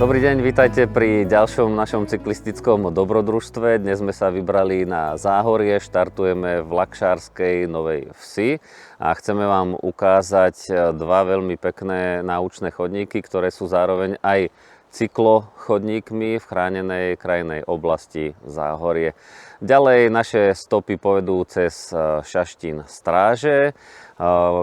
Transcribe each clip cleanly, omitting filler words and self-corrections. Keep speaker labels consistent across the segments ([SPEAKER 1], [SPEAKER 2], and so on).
[SPEAKER 1] Dobrý deň, vítajte pri ďalšom našom cyklistickom dobrodružstve. Dnes sme sa vybrali na Záhorie, štartujeme v Lakšárskej Novej Vsi a chceme vám ukázať dva veľmi pekné náučné chodníky, ktoré sú zároveň aj cyklochodníkmi v chránenej krajinnej oblasti Záhorie. Ďalej naše stopy povedú cez Šaštín Stráže,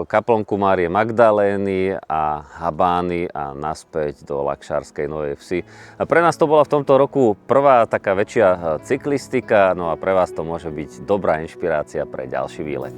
[SPEAKER 1] kaplnku Márie Magdalény a Habány a naspäť do Lakšárskej Novej Vsi. Pre nás to bola v tomto roku prvá taká väčšia cyklistika, no a pre vás to môže byť dobrá inšpirácia pre ďalší výlet.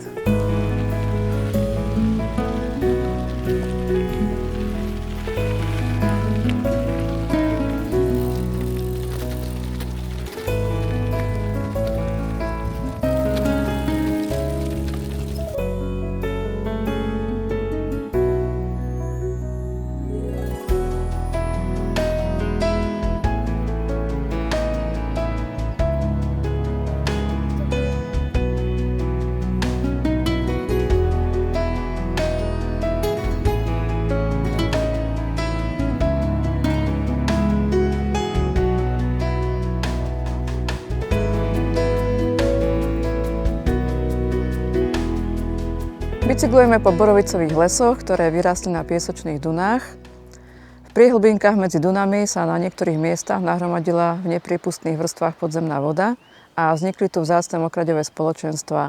[SPEAKER 2] Bicyklujeme po borovicových lesoch, ktoré vyrástli na piesočných dunách. V priehlbinkách medzi dunami sa na niektorých miestach nahromadila v neprípustných vrstvách podzemná voda a vznikli tu vzácne mokraďové spoločenstvá.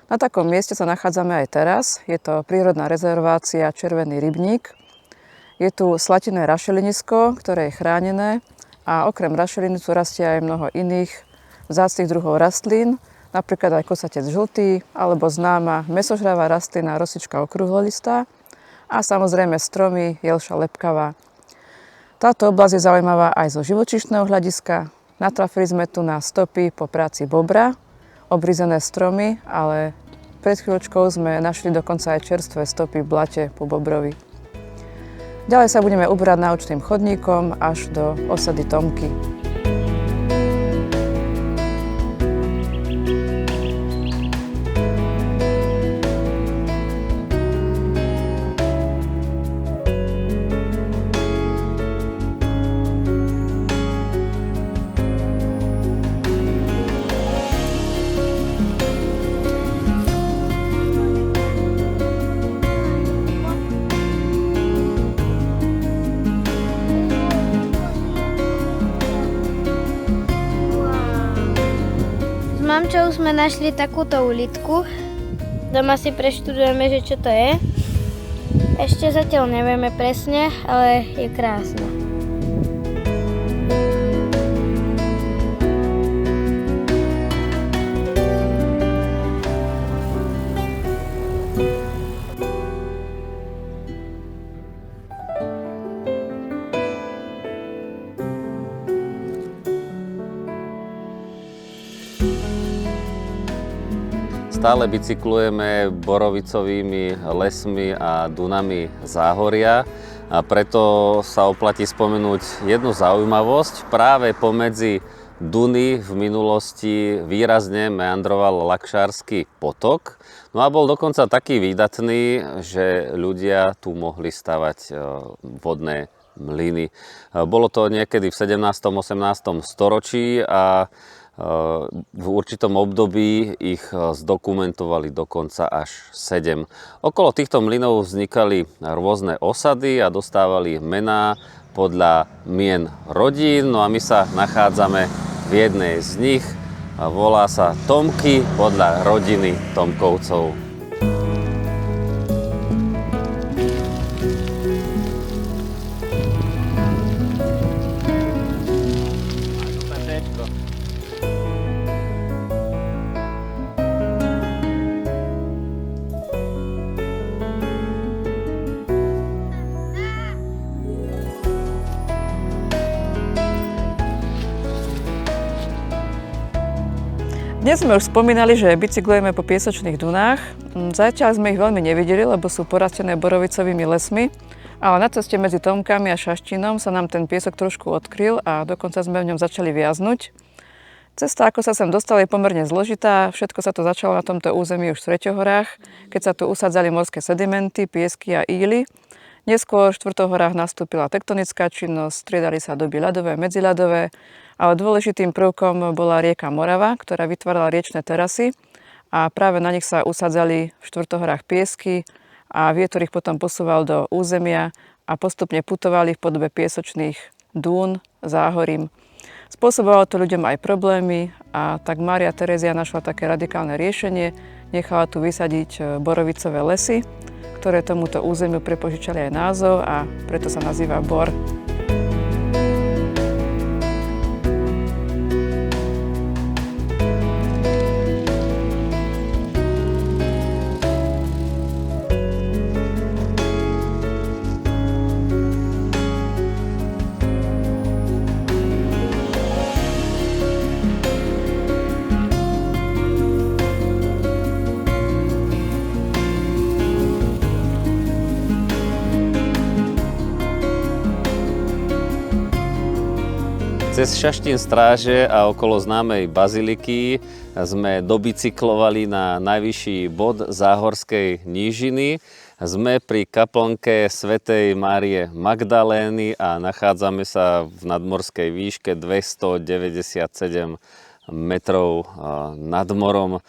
[SPEAKER 2] Na takom mieste sa nachádzame aj teraz. Je to prírodná rezervácia Červený rybník. Je tu slatinné rašelinisko, ktoré je chránené a okrem rašeliny tu rastie aj mnoho iných vzácnych druhov rastlín, napríklad aj kosatec žltý, alebo známa mäsožravá rastlina rosička okrúhlolistá a samozrejme stromy jelša lepkavá. Táto oblasť je zaujímavá aj zo živočíšneho hľadiska. Natrafili sme tu na stopy po práci bobra, obrízené stromy, ale pred chvíľočkou sme našli dokonca aj čerstvé stopy v blate po bobrovi. Ďalej sa budeme uberať náučným chodníkom až do osady Tomky.
[SPEAKER 3] S mamčou sme našli takúto ulitku. Doma si preštudujeme, že čo to je. Ešte zatiaľ nevieme presne, ale je krásna.
[SPEAKER 1] Stále bicyklujeme borovicovými lesmi a dunami Záhoria a preto sa oplatí spomenúť jednu zaujímavosť. Práve pomedzi duny v minulosti výrazne meandroval Lakšársky potok. No a bol dokonca taký výdatný, že ľudia tu mohli stavať vodné mlyny. Bolo to niekedy v 17. 18. storočí a v určitom období ich zdokumentovali dokonca až 7. Okolo týchto mlynov vznikali rôzne osady a dostávali mená podľa mien rodín. No a my sa nachádzame v jednej z nich. Volá sa Tomky podľa rodiny Tomkovcov.
[SPEAKER 2] Dnes sme už spomínali, že bicyklujeme po piesočných dunách. Zatiaľ sme ich veľmi nevideli, lebo sú porastené borovicovými lesmi, ale na ceste medzi Tomkami a Šaštínom sa nám ten piesok trošku odkryl a dokonca sme v ňom začali viaznuť. Cesta, ako sa sem dostala, je pomerne zložitá. Všetko sa to začalo na tomto území už v Treťohorách, keď sa tu usádzali morské sedimenty, piesky a íly. Neskôr v štvrtohorách nastúpila tektonická činnosť, striedali sa doby ľadové, medziľadové, ale dôležitým prvkom bola rieka Morava, ktorá vytvárala riečne terasy a práve na nich sa usadzali v štvrtohorách piesky a vietor ich potom posúval do územia a postupne putovali v podobe piesočných dún, záhorím. Spôsobovalo to ľuďom aj problémy a tak Mária Terézia našla také radikálne riešenie. Nechala tu vysadiť borovicové lesy, ktoré tomuto územiu prepožičali aj názov a preto sa nazýva Bor.
[SPEAKER 1] Cez Šaštín stráže a okolo známej baziliky sme dobicyklovali na najvyšší bod Záhorskej nížiny. Sme pri kaplnke svätej Márie Magdalény a nachádzame sa v nadmorskej výške 297 metrov nad morom.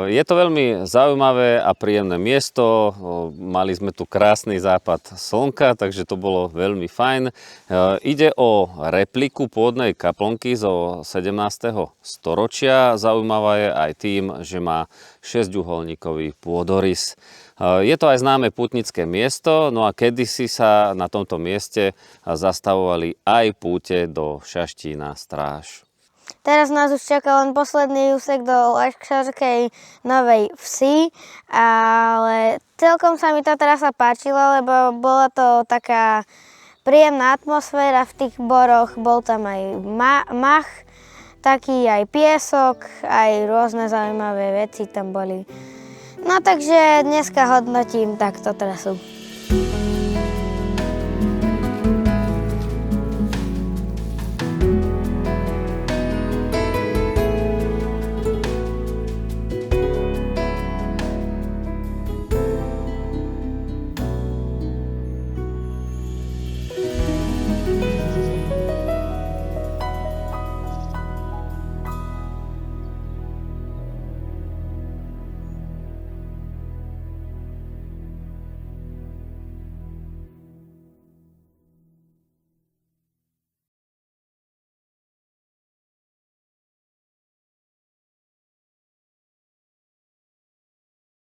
[SPEAKER 1] Je to veľmi zaujímavé a príjemné miesto. Mali sme tu krásny západ slnka, takže to bolo veľmi fajn. Ide o repliku pôvodnej kaplnky zo 17. storočia. Zaujímavé je aj tým, že má 6-uholníkový pôdorys. Je to aj známe pútnické miesto, no a kedysi sa na tomto mieste zastavovali aj púte do Šaštína stráž.
[SPEAKER 3] Teraz nás už čaká len posledný úsek do Laškárskej Novej Vsi, ale celkom sa mi tá trasa páčila, lebo bola to taká príjemná atmosféra v tých boroch, bol tam aj mach, taký aj piesok, aj rôzne zaujímavé veci tam boli. No takže dneska hodnotím takto trasu.